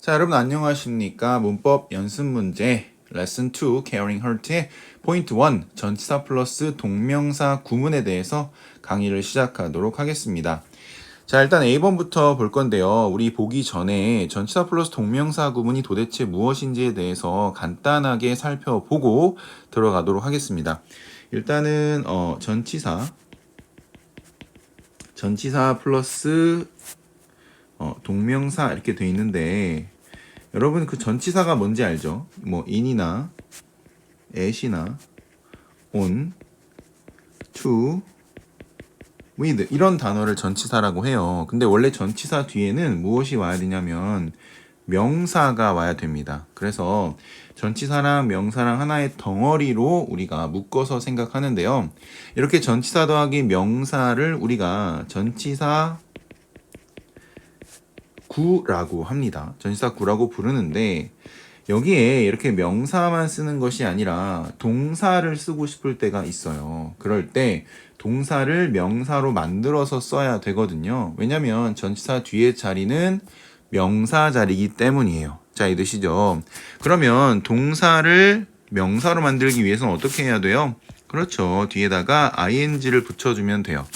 자, 여러분 안녕하십니까? 문법 연습 문제 레슨 2 Caring Heart의 포인트 1 전치사 플러스 동명사 구문에 대해서 강의를 시작하도록 하겠습니다. 자, 일단 A번부터 볼 건데요. 우리 보기 전에 전치사 플러스 동명사 구문이 도대체 무엇인지에 대해서 간단하게 살펴보고 들어가도록 하겠습니다. 일단은 전치사 플러스 동명사 이렇게 돼 있는데 여러분 그 전치사가 뭔지 알죠? 뭐 in이나 at이나 on, to, with 이런 단어를 전치사라고 해요. 근데 원래 전치사 뒤에는 무엇이 와야 되냐면 명사가 와야 됩니다. 그래서 전치사랑 명사랑 하나의 덩어리로 우리가 묶어서 생각하는데요. 이렇게 전치사 더하기 명사를 우리가 전치사 구라고 합니다. 전치사 구라고 부르는데 여기에 이렇게 명사만 쓰는 것이 아니라 동사를 쓰고 싶을 때가 있어요. 그럴 때 동사를 명사로 만들어서 써야 되거든요. 왜냐면 전치사 뒤에 자리는 명사 자리이기 때문이에요. 자, 이해되시죠? 그러면 동사를 명사로 만들기 위해서는 어떻게 해야 돼요? 그렇죠. 뒤에다가 ing를 붙여주면 돼요.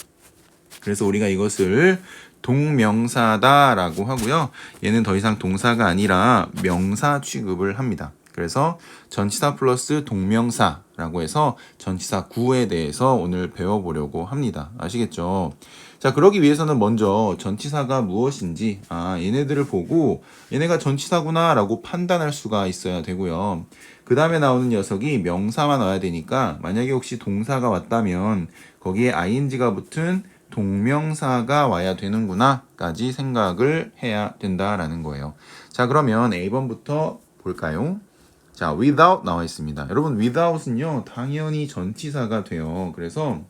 그래서 우리가 이것을 동명사다라고 하고요. 얘는 더 이상 동사가 아니라 명사 취급을 합니다. 그래서 전치사 플러스 동명사라고 해서 전치사 구에 대해서 오늘 배워보려고 합니다. 아시겠죠? 자, 그러기 위해서는 먼저 전치사가 무엇인지 얘네들을 보고 얘네가 전치사구나 라고 판단할 수가 있어야 되고요. 그 다음에 나오는 녀석이 명사만 와야 되니까 만약에 혹시 동사가 왔다면 거기에 ing가 붙은 동명사가 와야 되는구나까지 생각을 해야 된다라는 거예요. 자, 그러면 A번부터 볼까요? 자, without 나와 있습니다. 여러분, without은요, 당연히 전치사가 돼요. 그래서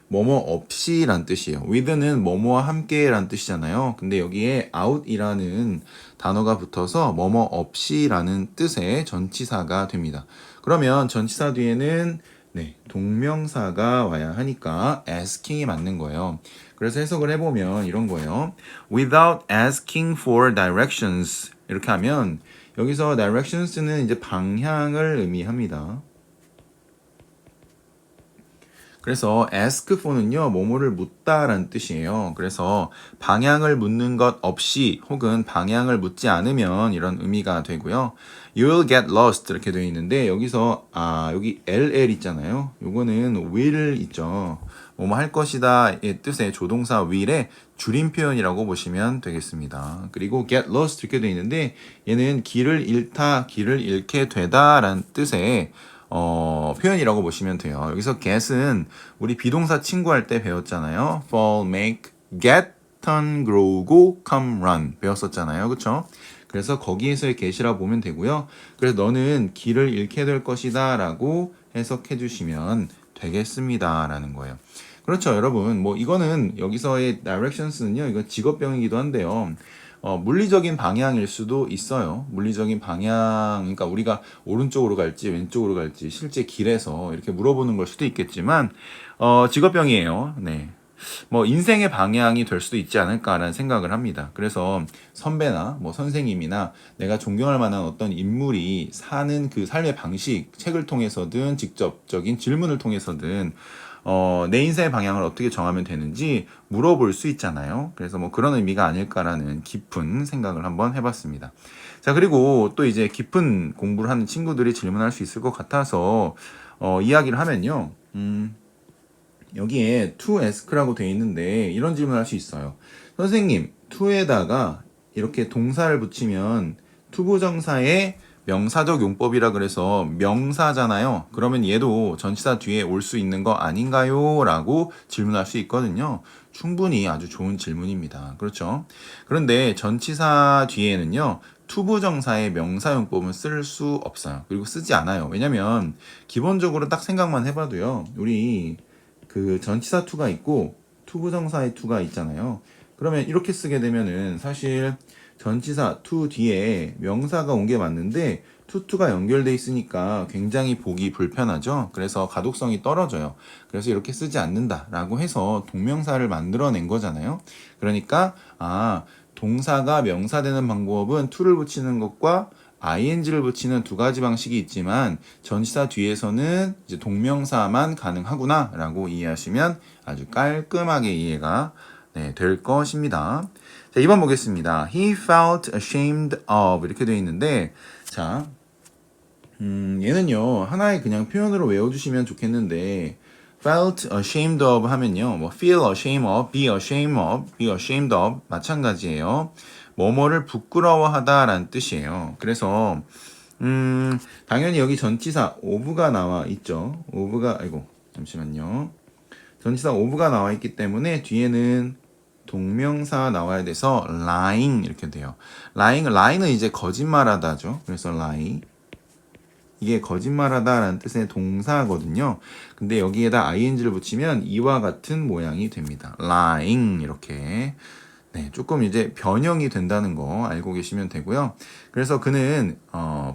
뭐뭐 없이 란 뜻이에요. with는 뭐뭐와 함께 란 뜻이잖아요. 근데 여기에 out이라는 단어가 붙어서 뭐뭐 없이 라는 뜻의 전치사가 됩니다. 그러면 전치사 뒤에는 동명사가 와야 하니까 asking이 맞는 거예요. 그래서 해석을 해보면 이런 거예요. Without asking for directions 이렇게 하면 여기서 directions는 이제 방향을 의미합니다. 그래서 ask for는요, 뭐뭐를 묻다라는 뜻이에요. 그래서 방향을 묻는 것 없이 혹은 방향을 묻지 않으면 이런 의미가 되고요. You'll get lost 이렇게 되어 있는데 여기서 여기 ll 있잖아요. 요거는 will 있죠. 뭐뭐 할 것이다의 뜻의 조동사 will의 줄임 표현이라고 보시면 되겠습니다. 그리고 get lost 이렇게 되어 있는데 얘는 길을 잃게 되다라는 뜻의 표현이라고 보시면 돼요. 여기서 get은 우리 비동사 친구할 때 배웠잖아요. fall, make, get, turn, grow, go, come, run 배웠었잖아요. 그쵸? 그래서 거기에서의 get이라고 보면 되고요. 그래서 너는 길을 잃게 될 것이다 라고 해석해 주시면 되겠습니다 라는 거예요. 그렇죠, 여러분. 뭐 이거는 여기서의 directions는요. 이거 직업병이기도 한데요. 물리적인 방향일 수도 있어요. 물리적인 방향, 그러니까 우리가 오른쪽으로 갈지 왼쪽으로 갈지 실제 길에서 이렇게 물어보는 걸 수도 있겠지만 직업병이에요. 네. 뭐 인생의 방향이 될 수도 있지 않을까라는 생각을 합니다. 그래서 선배나 뭐 선생님이나 내가 존경할 만한 어떤 인물이 사는 그 삶의 방식, 책을 통해서든 직접적인 질문을 통해서든 내 인생의 방향을 어떻게 정하면 되는지 물어볼 수 있잖아요. 그래서 뭐 그런 의미가 아닐까라는 깊은 생각을 한번 해봤습니다. 자, 그리고 또 이제 깊은 공부를 하는 친구들이 질문할 수 있을 것 같아서 이야기를 하면요. 여기에 to ask라고 되어 있는데 이런 질문을 할 수 있어요. 선생님, to에다가 이렇게 동사를 붙이면 투부정사의 명사적 용법이라 그래서 명사잖아요. 그러면 얘도 전치사 뒤에 올 수 있는 거 아닌가요? 라고 질문할 수 있거든요. 충분히 아주 좋은 질문입니다. 그렇죠? 그런데 전치사 뒤에는요. 투부정사의 명사용법은 쓸 수 없어요. 그리고 쓰지 않아요. 왜냐면 기본적으로 딱 생각만 해봐도요. 우리 그 전치사 to가 있고 투부정사의 to가 있잖아요. 그러면 이렇게 쓰게 되면은 사실 전치사 to 뒤에 명사가 온 게 맞는데 to가 연결돼 있으니까 굉장히 보기 불편하죠. 그래서 가독성이 떨어져요. 그래서 이렇게 쓰지 않는다라고 해서 동명사를 만들어낸 거잖아요. 그러니까 동사가 명사되는 방법은 to를 붙이는 것과 ing를 붙이는 두 가지 방식이 있지만 전치사 뒤에서는 이제 동명사만 가능하구나 라고 이해하시면 아주 깔끔하게 이해가 될 것입니다. 자, 2번 보겠습니다. He felt ashamed of 이렇게 되어 있는데 자, 얘는요 하나의 그냥 표현으로 외워주시면 좋겠는데 felt ashamed of 하면요 뭐 feel ashamed of, be ashamed of 마찬가지예요. 뭐뭐를 부끄러워하다 라는 뜻이에요. 그래서 당연히 여기 전치사 of가 나와 있죠. of가 아이고 잠시만요. 전치사 of가 나와 있기 때문에 뒤에는 동명사 나와야 돼서 lying 이렇게 돼요. lying은 이제 거짓말하다죠. 그래서 lie 이게 거짓말하다라는 뜻의 동사거든요. 근데 여기에다 ing를 붙이면 이와 같은 모양이 됩니다. lying 이렇게 조금 이제 변형이 된다는 거 알고 계시면 되고요. 그래서 그는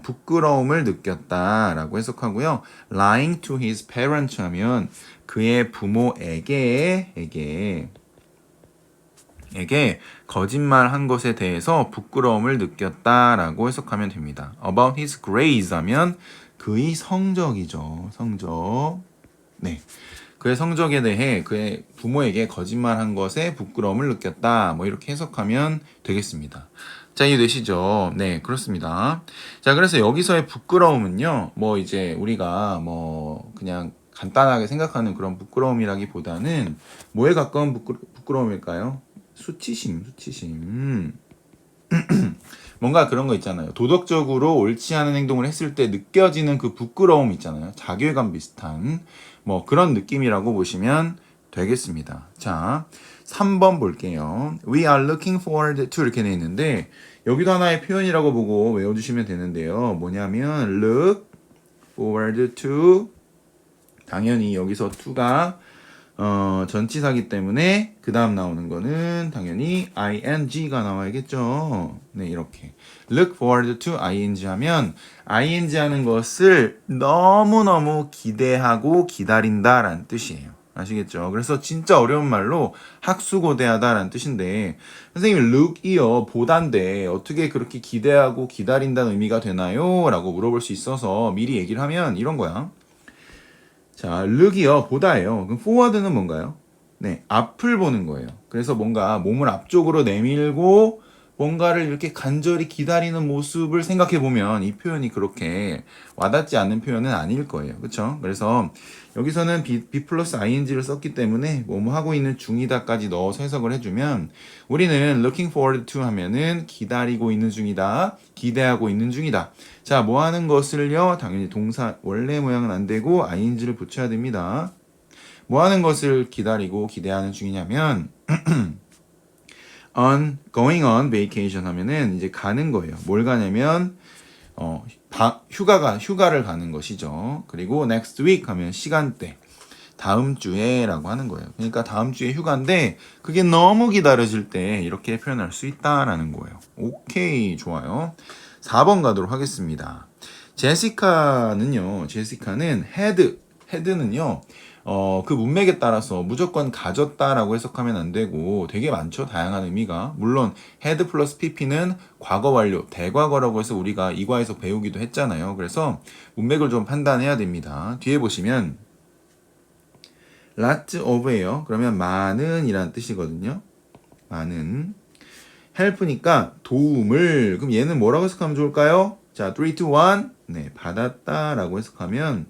부끄러움을 느꼈다라고 해석하고요. lying to his parents 하면 그의 부모에게 거짓말한 것에 대해서 부끄러움을 느꼈다라고 해석하면 됩니다. About his grades 하면 그의 성적이죠. 성적. 그의 성적에 대해 그의 부모에게 거짓말한 것에 부끄러움을 느꼈다. 뭐 이렇게 해석하면 되겠습니다. 자, 이해되시죠? 네, 그렇습니다. 자, 그래서 여기서의 부끄러움은요. 뭐 이제 우리가 뭐 그냥 간단하게 생각하는 그런 부끄러움이라기보다는 뭐에 가까운 부끄러움일까요? 수치심. 뭔가 그런 거 있잖아요. 도덕적으로 옳지 않은 행동을 했을 때 느껴지는 그 부끄러움 있잖아요. 자괴감 비슷한 뭐 그런 느낌이라고 보시면 되겠습니다. 자, 3번 볼게요. We are looking forward to 이렇게 돼 있는데 여기도 하나의 표현이라고 보고 외워주시면 되는데요. 뭐냐면 look forward to 당연히 여기서 to가 전치사기 때문에 그 다음 나오는 거는 당연히 ing가 나와야겠죠. 네, 이렇게 look forward to ing 하면 ing 하는 것을 너무너무 기대하고 기다린다라는 뜻이에요. 아시겠죠? 그래서 진짜 어려운 말로 학수고대하다라는 뜻인데 선생님 look이요 보다인데 어떻게 그렇게 기대하고 기다린다는 의미가 되나요? 라고 물어볼 수 있어서 미리 얘기를 하면 이런 거야. 자, look이요 보다예요. 그럼 forward는 뭔가요? 네, 앞을 보는 거예요. 그래서 뭔가 몸을 앞쪽으로 내밀고 뭔가를 이렇게 간절히 기다리는 모습을 생각해 보면 이 표현이 그렇게 와닿지 않는 표현은 아닐 거예요. 그렇죠? 그래서 여기서는 be 플러스 ing를 썼기 때문에 뭐뭐 하고 있는 중이다까지 넣어서 해석을 해주면 우리는 looking forward to 하면은 기다리고 있는 중이다, 기대하고 있는 중이다. 자, 뭐 하는 것을요? 당연히 동사 원래 모양은 안 되고 ing를 붙여야 됩니다. 뭐 하는 것을 기다리고 기대하는 중이냐면 going on vacation 하면은 이제 가는 거예요. 뭘 가냐면 휴가를 가는 것이죠. 그리고 next week 하면 시간대 다음 주에라고 하는 거예요. 그러니까 다음 주에 휴가인데 그게 너무 기다려질 때 이렇게 표현할 수 있다라는 거예요. 오케이, 좋아요. 4번 가도록 하겠습니다. 제시카는 헤드는요 그 문맥에 따라서 무조건 가졌다라고 해석하면 안 되고 되게 많죠. 다양한 의미가. 물론 had 플러스 pp는 과거 완료, 대과거라고 해서 우리가 이과에서 배우기도 했잖아요. 그래서 문맥을 좀 판단해야 됩니다. 뒤에 보시면 lot of예요. 그러면 많은 이란 뜻이거든요. 많은. help니까 도움을. 그럼 얘는 뭐라고 해석하면 좋을까요? 자, 3, 2, 1. 네, 받았다라고 해석하면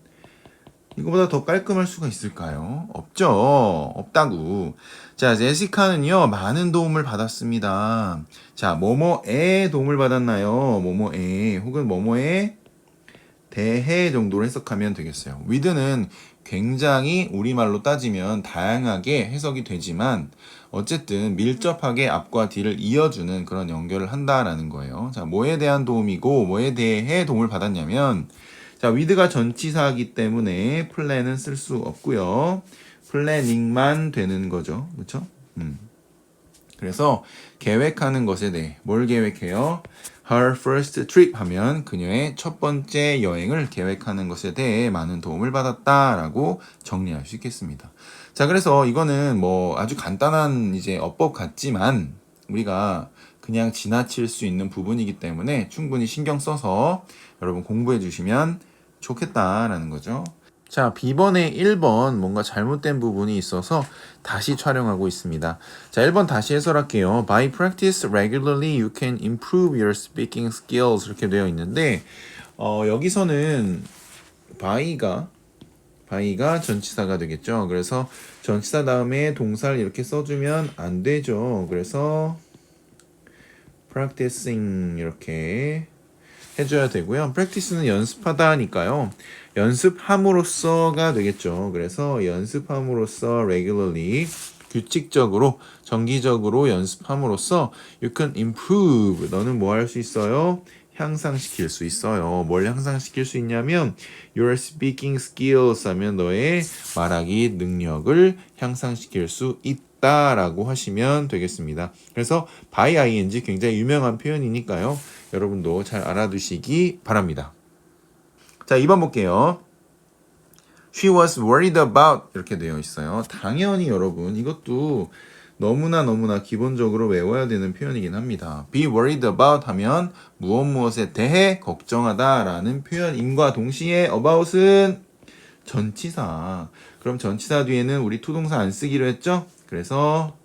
이거보다 더 깔끔할 수가 있을까요? 없죠. 없다고. 자, 제시카는요, 많은 도움을 받았습니다. 자, 뭐뭐에 도움을 받았나요? 뭐뭐에, 혹은 뭐뭐에 대해 정도로 해석하면 되겠어요. with는 굉장히 우리말로 따지면 다양하게 해석이 되지만 어쨌든 밀접하게 앞과 뒤를 이어주는 그런 연결을 한다라는 거예요. 자, 뭐에 대한 도움이고 뭐에 대해 도움을 받았냐면 자, with가 전치사이기 때문에 plan은 쓸 수 없고요. planning만 되는 거죠. 그렇죠? 그래서 계획하는 것에 대해 뭘 계획해요? Her first trip 하면 그녀의 첫 번째 여행을 계획하는 것에 대해 많은 도움을 받았다라고 정리할 수 있겠습니다. 자, 그래서 이거는 뭐 아주 간단한 이제 어법 같지만 우리가 그냥 지나칠 수 있는 부분이기 때문에 충분히 신경 써서 여러분 공부해 주시면 좋겠다라는 거죠. 자, B번에 1번 뭔가 잘못된 부분이 있어서 다시 촬영하고 있습니다. 자, 1번 다시 해설할게요. By practice regularly you can improve your speaking skills 이렇게 되어 있는데 여기서는 by가 전치사가 되겠죠. 그래서 전치사 다음에 동사를 이렇게 써주면 안 되죠. 그래서 practicing 이렇게 해줘야 되고요. practice는 연습하다니까요. 연습함으로써가 되겠죠. 그래서 연습함으로써 regularly 규칙적으로 정기적으로 연습함으로써 you can improve 너는 뭐 할 수 있어요? 향상시킬 수 있어요. 뭘 향상시킬 수 있냐면 your speaking skills 하면 너의 말하기 능력을 향상시킬 수 있다라고 하시면 되겠습니다. 그래서 by ing 굉장히 유명한 표현이니까요. 여러분도 잘 알아두시기 바랍니다. 자, 2번 볼게요. She was worried about 이렇게 되어 있어요. 당연히 여러분 이것도 너무나 기본적으로 외워야 되는 표현이긴 합니다. be worried about 하면 무엇에 대해 걱정하다라는 표현임과 동시에 about은 전치사. 그럼 전치사 뒤에는 우리 투동사 안 쓰기로 했죠? 그래서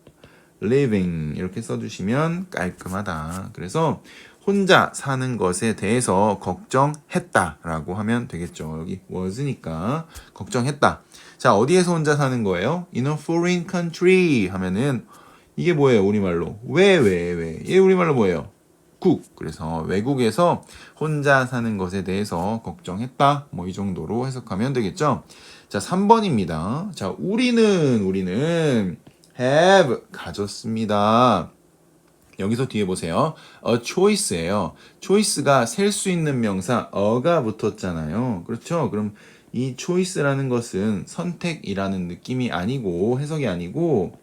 living 이렇게 써주시면 깔끔하다. 그래서 혼자 사는 것에 대해서 걱정했다라고 하면 되겠죠. 여기 was니까 걱정했다. 자, 어디에서 혼자 사는 거예요? In a foreign country 하면은 이게 뭐예요? 우리말로 왜? 얘 우리말로 뭐예요? 국. 그래서 외국에서 혼자 사는 것에 대해서 걱정했다. 뭐 이 정도로 해석하면 되겠죠. 자, 3번입니다. 자, 우리는 have 가졌습니다. 여기서 뒤에 보세요. a choice예요. choice가 셀 수 있는 명사 a가 붙었잖아요. 그렇죠? 그럼 이 choice라는 것은 선택이라는 느낌이 아니고 해석이 아니고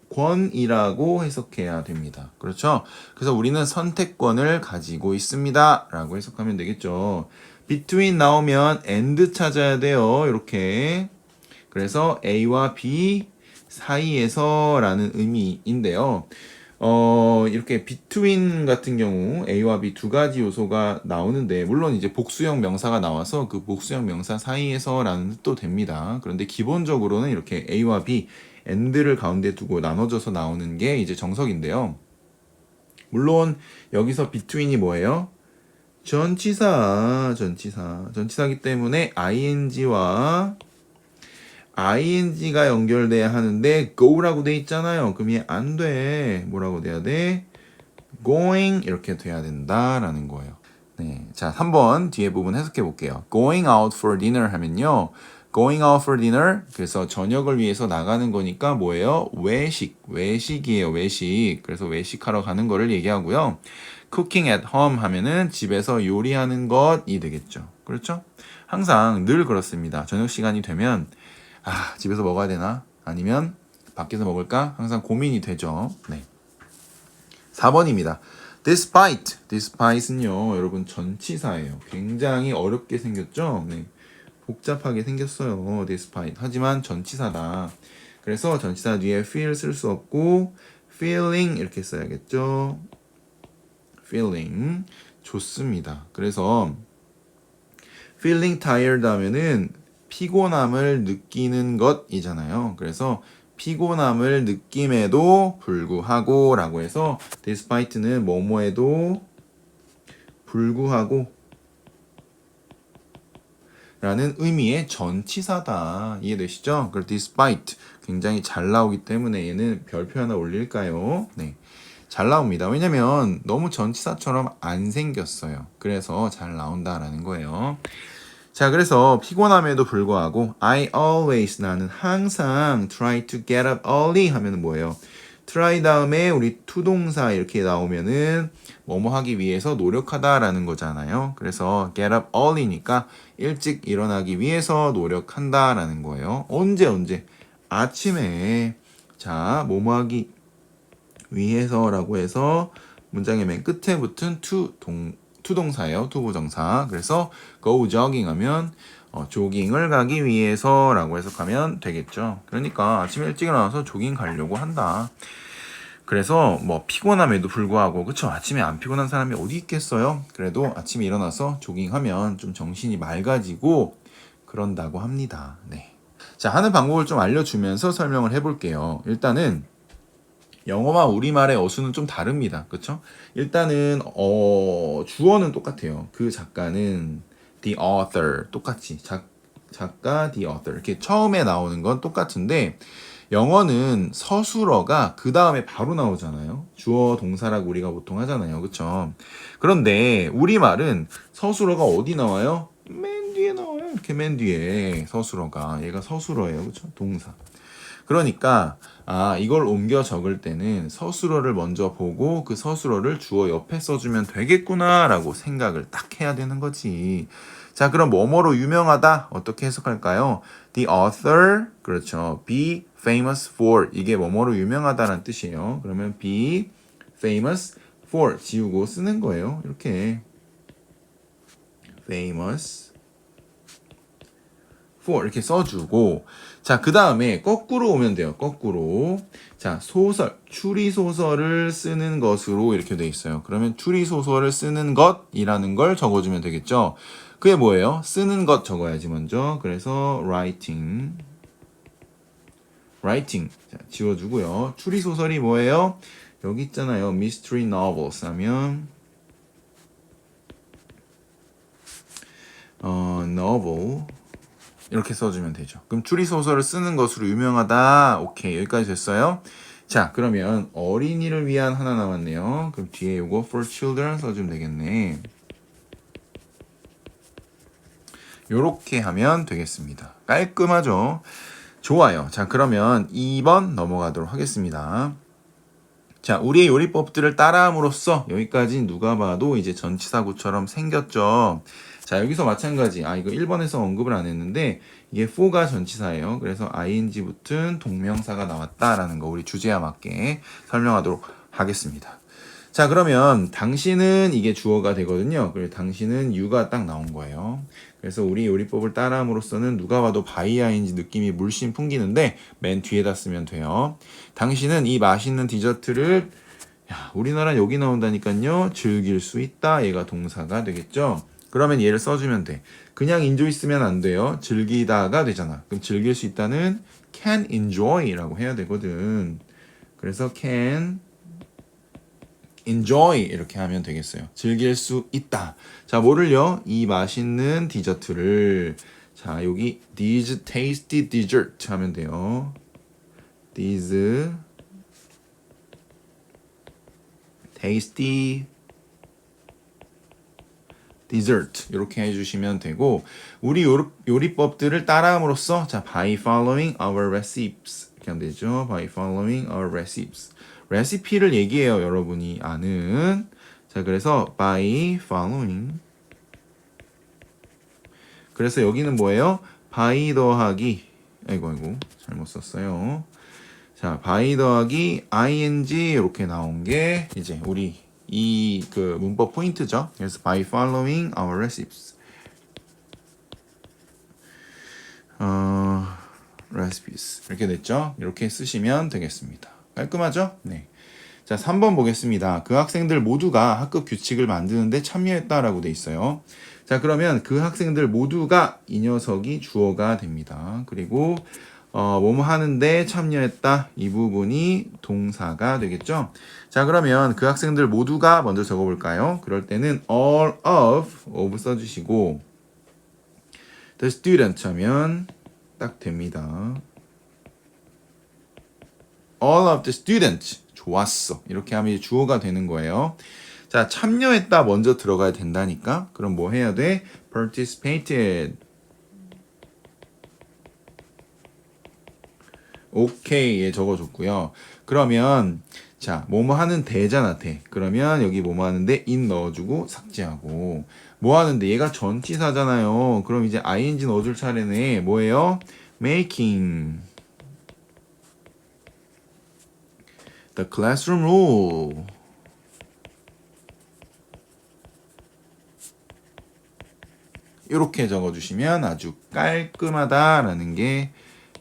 선택권이라고 해석해야 됩니다. 그렇죠? 그래서 우리는 선택권을 가지고 있습니다. 라고 해석하면 되겠죠. between 나오면 and 찾아야 돼요. 이렇게. 그래서 A와 B 사이에서 라는 의미인데요. 이렇게 between 같은 경우 A와 B 두 가지 요소가 나오는데 물론 이제 복수형 명사가 나와서 그 복수형 명사 사이에서 라는 뜻도 됩니다. 그런데 기본적으로는 이렇게 A와 B and를 가운데 두고 나눠져서 나오는 게 이제 정석인데요. 물론 여기서 between이 뭐예요? 전치사이기 때문에 ing가 연결돼야 하는데 go라고 돼 있잖아요. 그럼 얘 안 돼. 뭐라고 돼야 돼? going 이렇게 돼야 된다라는 거예요. 네, 자, 3번 뒤에 부분 해석해 볼게요. going out for dinner 하면요. going out for dinner 그래서 저녁을 위해서 나가는 거니까 뭐예요? 외식이에요. 외식. 그래서 외식하러 가는 거를 얘기하고요. cooking at home 하면은 집에서 요리하는 것이 되겠죠. 그렇죠? 항상 늘 그렇습니다. 저녁 시간이 되면 집에서 먹어야 되나? 아니면 밖에서 먹을까? 항상 고민이 되죠. 네. 4번입니다. despite는요, 여러분 전치사예요. 굉장히 어렵게 생겼죠? 네. 복잡하게 생겼어요. despite. 하지만 전치사다. 그래서 전치사 뒤에 feel 쓸 수 없고 feeling 이렇게 써야겠죠? feeling. 좋습니다. 그래서 feeling tired 하면은 피곤함을 느끼는 것이잖아요. 그래서 피곤함을 느낌에도 불구하고 라고 해서 despite는 뭐뭐에도 불구하고 라는 의미의 전치사다. 이해되시죠? 그래서 despite 굉장히 잘 나오기 때문에 얘는 별표 하나 올릴까요? 네. 잘 나옵니다. 왜냐면 너무 전치사처럼 안 생겼어요. 그래서 잘 나온다라는 거예요. 자, 그래서 피곤함에도 불구하고 I always 나는 항상 try to get up early 하면은 뭐예요? try 다음에 우리 투동사 이렇게 나오면은 뭐뭐 하기 위해서 노력하다라는 거잖아요. 그래서 get up early니까 일찍 일어나기 위해서 노력한다라는 거예요. 언제? 아침에. 자, 뭐뭐 하기 위해서라고 해서 문장의 맨 끝에 붙은 투동사예요. 투부정사. 그래서 go jogging 하면 조깅을 가기 위해서라고 해석하면 되겠죠. 그러니까 아침에 일찍 일어나서 조깅 가려고 한다. 그래서 뭐 피곤함에도 불구하고 그쵸 아침에 안 피곤한 사람이 어디 있겠어요. 그래도 아침에 일어나서 조깅하면 좀 정신이 맑아지고 그런다고 합니다. 네. 자, 하는 방법을 좀 알려주면서 설명을 해볼게요. 일단은 영어와 우리말의 어수는 좀 다릅니다. 그쵸? 일단은 주어는 똑같아요. 그 작가는 the author 똑같이 작가 the author 이렇게 처음에 나오는 건 똑같은데 영어는 서술어가 그 다음에 바로 나오잖아요. 주어 동사라고 우리가 보통 하잖아요. 그쵸? 그런데 우리말은 서술어가 어디 나와요? 맨 뒤에 나와요. 이렇게 맨 뒤에 서술어가 얘가 서술어예요. 그쵸? 동사. 그러니까 이걸 옮겨 적을 때는 서술어를 먼저 보고 그 서술어를 주어 옆에 써주면 되겠구나라고 생각을 딱 해야 되는 거지. 자, 그럼 뭐뭐로 유명하다 어떻게 해석할까요? The author 그렇죠. Be famous for 이게 뭐뭐로 유명하다는 뜻이에요. 그러면 be famous for 지우고 쓰는 거예요. 이렇게 famous for 이렇게 써주고 자, 그 다음에 거꾸로 오면 돼요. 거꾸로. 자, 소설, 추리소설을 쓰는 것으로 이렇게 돼 있어요. 그러면 추리소설을 쓰는 것이라는 걸 적어주면 되겠죠. 그게 뭐예요? 쓰는 것 적어야지 먼저. 그래서 writing. 자, 지워주고요. 추리소설이 뭐예요? 여기 있잖아요. mystery novels 하면 novel 이렇게 써주면 되죠. 그럼 추리소설을 쓰는 것으로 유명하다. 오케이, 여기까지 됐어요. 자, 그러면 어린이를 위한 하나 남았네요. 그럼 뒤에 요거 for children 써주면 되겠네. 요렇게 하면 되겠습니다. 깔끔하죠? 좋아요. 자, 그러면 2번 넘어가도록 하겠습니다. 자, 우리의 요리법들을 따라함으로써 여기까지 누가 봐도 이제 전치사구처럼 생겼죠. 자, 여기서 마찬가지. 이거 1번에서 언급을 안 했는데 이게 for가 전치사예요. 그래서 ing 붙은 동명사가 나왔다라는 거 우리 주제와 맞게 설명하도록 하겠습니다. 자, 그러면 당신은 이게 주어가 되거든요. 그리고 당신은 you가 딱 나온 거예요. 그래서 우리 요리법을 따라함으로써는 누가 봐도 by ing 느낌이 물씬 풍기는데 맨 뒤에다 쓰면 돼요. 당신은 이 맛있는 디저트를 우리나라 여기 나온다니까요. 즐길 수 있다. 얘가 동사가 되겠죠. 그러면 얘를 써주면 돼. 그냥 enjoy 쓰면 안 돼요. 즐기다가 되잖아. 그럼 즐길 수 있다는 can enjoy라고 해야 되거든. 그래서 can enjoy 이렇게 하면 되겠어요. 즐길 수 있다. 자, 뭐를요? 이 맛있는 디저트를 자, 여기 these tasty dessert 하면 돼요. these tasty dessert 이렇게 해주시면 되고 우리 요리법들을 따라함으로써 자, by following our recipes 이렇게 하면 되죠. by following our recipes 레시피를 얘기해요. 여러분이 아는 자, 그래서 by following 그래서 여기는 뭐예요? by 더하기 아이고 잘못 썼어요. 자, by 더하기 ing 이렇게 나온 게 이제 우리 이 그 문법 포인트죠. 그래서 by following our recipes. recipes 이렇게 됐죠. 이렇게 쓰시면 되겠습니다. 깔끔하죠? 네. 자, 3번 보겠습니다. 그 학생들 모두가 학급 규칙을 만드는데 참여했다라고 돼 있어요. 자, 그러면 그 학생들 모두가 이 녀석이 주어가 됩니다. 그리고 뭐뭐 하는데 참여했다. 이 부분이 동사가 되겠죠. 자, 그러면 그 학생들 모두가 먼저 적어볼까요? 그럴 때는 all of 써주시고 the student 하면 딱 됩니다. all of the students 좋았어. 이렇게 하면 이제 주어가 되는 거예요. 자, 참여했다 먼저 들어가야 된다니까. 그럼 뭐 해야 돼? participated. 오케이, 예, 적어줬고요. 그러면 자, 뭐뭐 하는 대잖아, 대. 그러면 여기 뭐뭐 하는데 in 넣어주고 삭제하고 뭐 하는데 얘가 전치사잖아요. 그럼 이제 ing 넣어줄 차례네. 뭐예요? making the classroom rule. 이렇게 적어주시면 아주 깔끔하다라는 게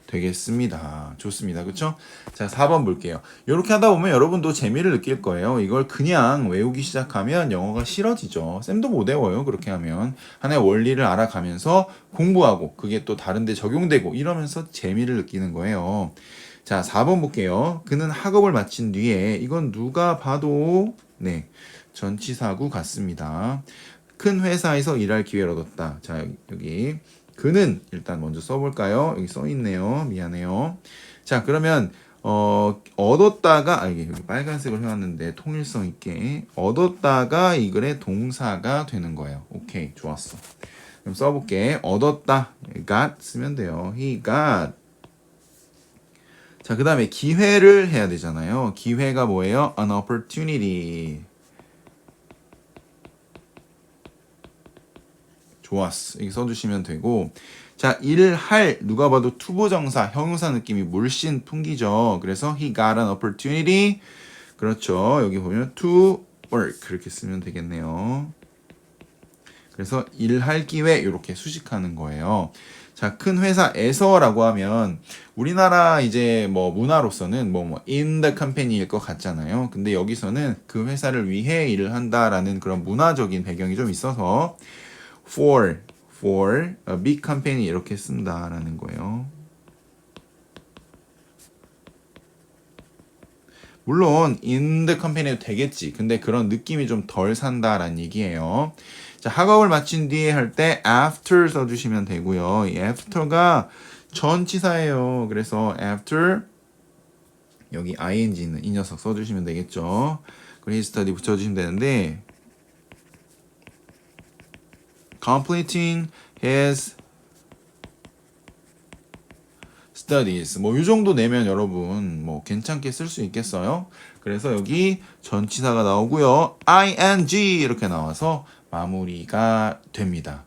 되겠습니다. 좋습니다. 그쵸? 자, 4번 볼게요. 이렇게 하다 보면 여러분도 재미를 느낄 거예요. 이걸 그냥 외우기 시작하면 영어가 싫어지죠. 쌤도 못 외워요. 그렇게 하면. 하나의 원리를 알아가면서 공부하고 그게 또 다른 데 적용되고 이러면서 재미를 느끼는 거예요. 자, 4번 볼게요. 그는 학업을 마친 뒤에 이건 누가 봐도 네, 전치사구 같습니다. 큰 회사에서 일할 기회를 얻었다. 자, 여기 그는 일단 먼저 써볼까요? 여기 써있네요. 미안해요. 자, 그러면 얻었다가 이게 여기 빨간색을 해왔는데 통일성 있게 얻었다가 이 글의 동사가 되는 거예요. 오케이, 좋았어. 그럼 써볼게. 얻었다. got 쓰면 돼요. He got. 자, 그 다음에 기회를 해야 되잖아요. 기회가 뭐예요? An opportunity. 좋았어. 이렇게 써주시면 되고, 자, 일할 누가 봐도 투부정사 형용사 느낌이 물씬 풍기죠. 그래서 he got an opportunity. 그렇죠. 여기 보면 to work 그렇게 쓰면 되겠네요. 그래서 일할 기회 이렇게 수식하는 거예요. 자, 큰 회사에서라고 하면 우리나라 이제 뭐 문화로서는 뭐 in the company일 것 같잖아요. 근데 여기서는 그 회사를 위해 일을 한다라는 그런 문화적인 배경이 좀 있어서 for a big company 이렇게 쓴다라는 거예요. 물론 in the company도 되겠지. 근데 그런 느낌이 좀 덜 산다라는 얘기예요. 자, 학업을 마친 뒤에 할 때 after 써주시면 되고요. 이 after가 전치사예요. 그래서 after 여기 ing 있는 이 녀석 써주시면 되겠죠. 그리고 his study 붙여주시면 되는데 completing his studies 뭐 이 정도 내면 여러분 뭐 괜찮게 쓸 수 있겠어요? 그래서 여기 전치사가 나오고요. ing 이렇게 나와서 마무리가 됩니다.